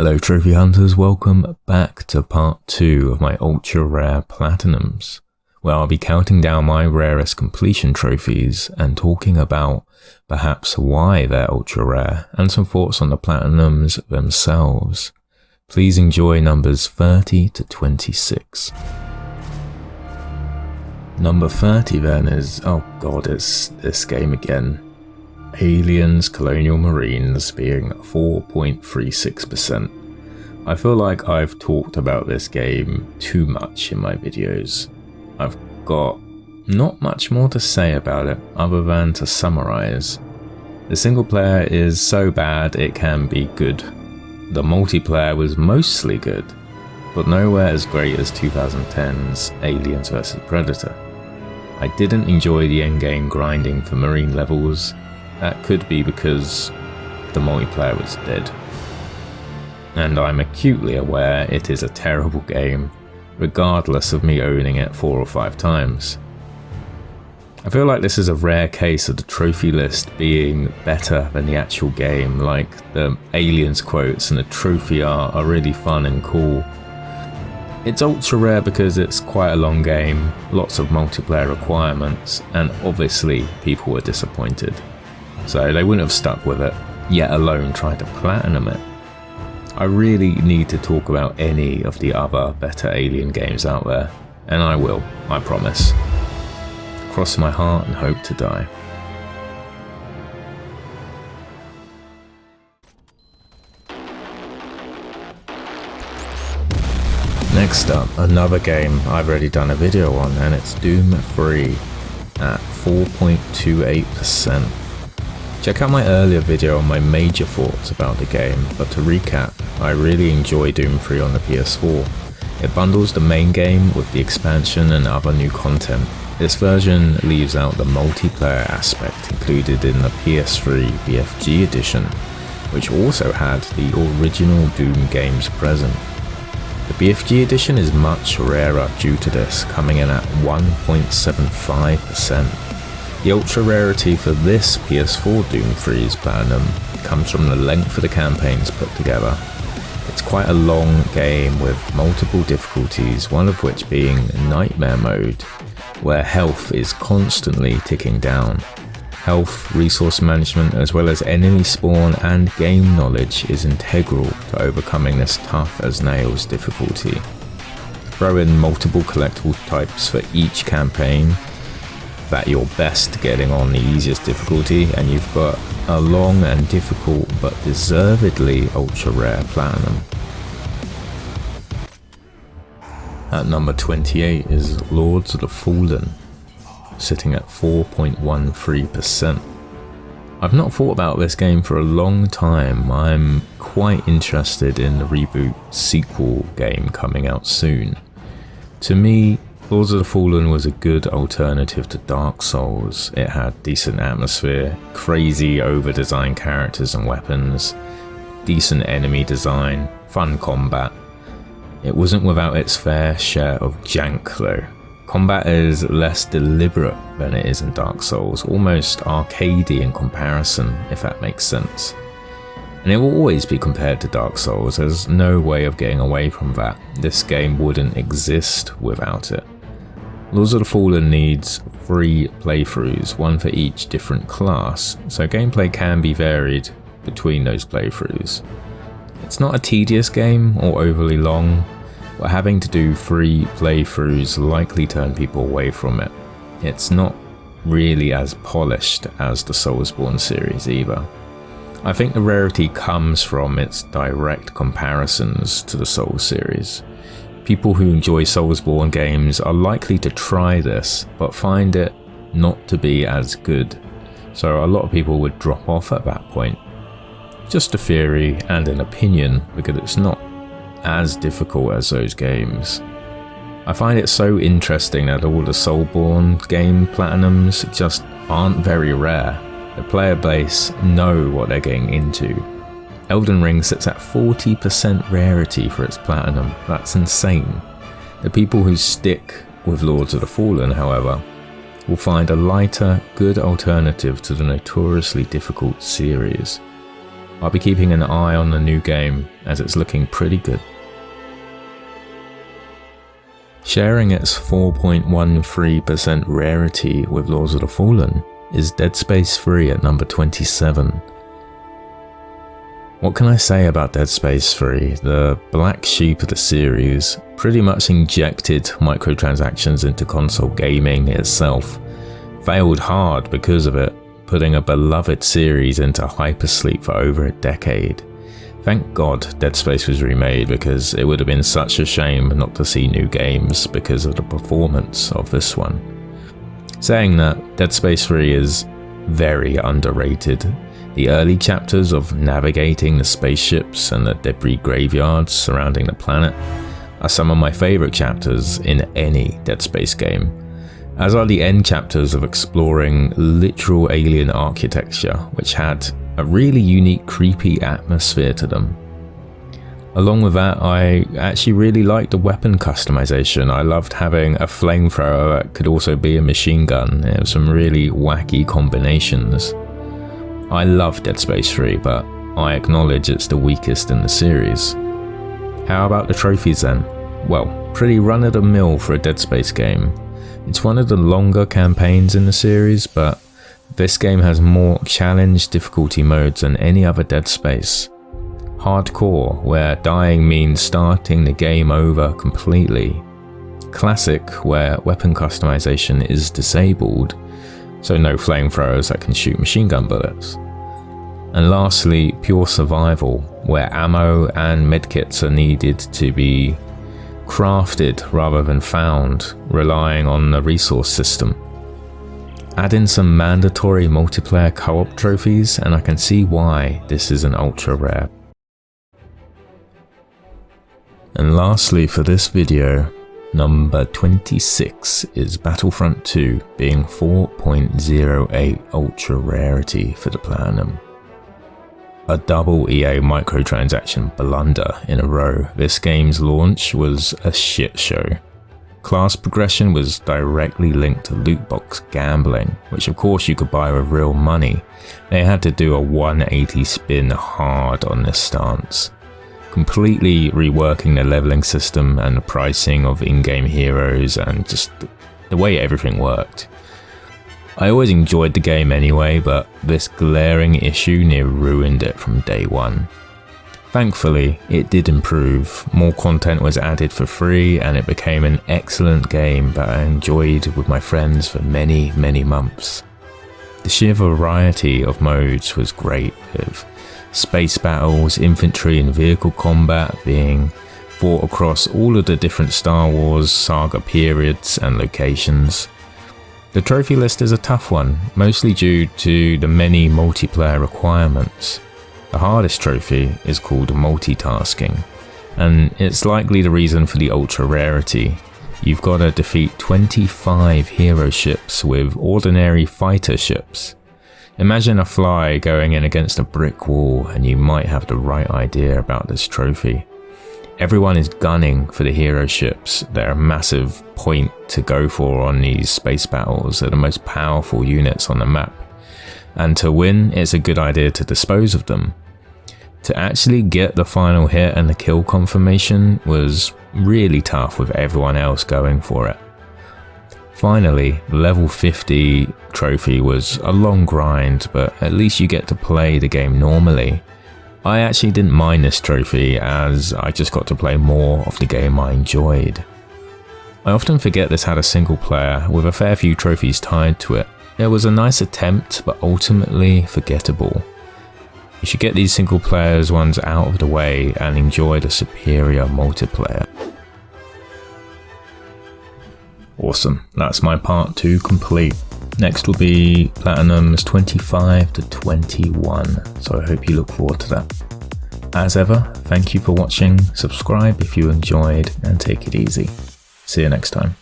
Hello Trophy Hunters, welcome back to part 2 of my ultra rare platinums, where I'll be counting down my rarest completion trophies and talking about perhaps why they're ultra rare and some thoughts on the platinums themselves. Please enjoy numbers 30 to 26. Number 30 then is, oh god, it's this game again. Aliens Colonial Marines being 4.36%. I feel like I've talked about this game too much in my videos. I've got not much more to say about it other than to summarize. The single player is so bad it can be good. The multiplayer was mostly good, but nowhere as great as 2010's Aliens vs Predator. I didn't enjoy the endgame grinding for marine levels. That could be because the multiplayer was dead. And I'm acutely aware it is a terrible game, regardless of me owning it 4 or 5 times. I feel like this is a rare case of the trophy list being better than the actual game, like the Aliens quotes and the trophy art are really fun and cool. It's ultra rare because it's quite a long game, lots of multiplayer requirements, and obviously people were disappointed. So they wouldn't have stuck with it, yet alone tried to platinum it. I really need to talk about any of the other better Alien games out there, and I will, I promise. Cross my heart and hope to die. Next up, another game I've already done a video on, and it's Doom 3 at 4.28%. Check out my earlier video on my major thoughts about the game, but to recap, I really enjoy Doom 3 on the PS4. It bundles the main game with the expansion and other new content. This version leaves out the multiplayer aspect included in the PS3 BFG edition, which also had the original Doom games present. The BFG edition is much rarer due to this, coming in at 1.75%. The ultra rarity for this PS4 Doom 3's platinum comes from the length of the campaigns put together. It's quite a long game with multiple difficulties, one of which being Nightmare mode, where health is constantly ticking down. Health, resource management, as well as enemy spawn and game knowledge is integral to overcoming this tough as nails difficulty. Throw in multiple collectible types for each campaign, that you're best getting on the easiest difficulty, and you've got a long and difficult but deservedly ultra rare platinum. At number 28 is Lords of the Fallen, sitting at 4.13%. I've not thought about this game for a long time. I'm quite interested in the reboot sequel game coming out soon. To me, Lords of the Fallen was a good alternative to Dark Souls. It had decent atmosphere, crazy over-designed characters and weapons, decent enemy design, fun combat. It wasn't without its fair share of jank though. Combat is less deliberate than it is in Dark Souls, almost arcadey in comparison, if that makes sense. And it will always be compared to Dark Souls, there's no way of getting away from that. This game wouldn't exist without it. Lords of the Fallen needs 3 playthroughs, one for each different class, so gameplay can be varied between those playthroughs. It's not a tedious game or overly long, but having to do 3 playthroughs likely turn people away from it. It's not really as polished as the Soulsborne series either. I think the rarity comes from its direct comparisons to the Souls series. People who enjoy Soulsborne games are likely to try this, but find it not to be as good, so a lot of people would drop off at that point. Just a theory and an opinion, because it's not as difficult as those games. I find it so interesting that all the Soulsborne game platinums just aren't very rare. The player base know what they're getting into. Elden Ring sits at 40% rarity for its platinum. That's insane. The people who stick with Lords of the Fallen, however, will find a lighter, good alternative to the notoriously difficult series. I'll be keeping an eye on the new game, as it's looking pretty good. Sharing its 4.13% rarity with Lords of the Fallen is Dead Space 3 at number 27. What can I say about Dead Space 3? The black sheep of the series pretty much injected microtransactions into console gaming itself. Failed hard because of it, putting a beloved series into hypersleep for over a decade. Thank God Dead Space was remade, because it would have been such a shame not to see new games because of the performance of this one. Saying that, Dead Space 3 is very underrated. The early chapters of navigating the spaceships and the debris graveyards surrounding the planet are some of my favourite chapters in any Dead Space game, as are the end chapters of exploring literal alien architecture, which had a really unique creepy atmosphere to them. Along with that, I actually really liked the weapon customization. I loved having a flamethrower that could also be a machine gun. It was some really wacky combinations. I love Dead Space 3, but I acknowledge it's the weakest in the series. How about the trophies then? Well, pretty run-of-the-mill for a Dead Space game. It's one of the longer campaigns in the series, but this game has more challenge difficulty modes than any other Dead Space. Hardcore, where dying means starting the game over completely. Classic, where weapon customization is disabled, so no flamethrowers that can shoot machine gun bullets. And lastly, pure survival, where ammo and medkits are needed to be crafted rather than found, relying on the resource system. Add in some mandatory multiplayer co-op trophies and I can see why this is an ultra rare. And lastly for this video, number 26 is Battlefront 2, being 4.08 ultra rarity for the Platinum. A double EA microtransaction blunder in a row. This game's launch was a shit show. Class progression was directly linked to loot box gambling, which of course you could buy with real money. They had to do a 180 spin hard on this stance, completely reworking the leveling system and the pricing of in-game heroes and just the way everything worked. I always enjoyed the game anyway, but this glaring issue near ruined it from day one. Thankfully, it did improve, more content was added for free and it became an excellent game that I enjoyed with my friends for many months. The sheer variety of modes was great, with space battles, infantry and vehicle combat being fought across all of the different Star Wars saga periods and locations. The trophy list is a tough one, mostly due to the many multiplayer requirements. The hardest trophy is called multitasking, and it's likely the reason for the ultra rarity. You've got to defeat 25 hero ships with ordinary fighter ships. Imagine a fly going in against a brick wall and you might have the right idea about this trophy. Everyone is gunning for the hero ships. They're a massive point to go for on these space battles. They're the most powerful units on the map. And to win, it's a good idea to dispose of them. To actually get the final hit and the kill confirmation was really tough with everyone else going for it. Finally, the level 50 trophy was a long grind, but at least you get to play the game normally. I actually didn't mind this trophy as I just got to play more of the game I enjoyed. I often forget this had a single player with a fair few trophies tied to it. It was a nice attempt, but ultimately forgettable. You should get these single players ones out of the way and enjoy the superior multiplayer. Awesome, that's my part 2 complete. Next will be Platinums 25 to 21, so I hope you look forward to that. As ever, thank you for watching, subscribe if you enjoyed, and take it easy. See you next time.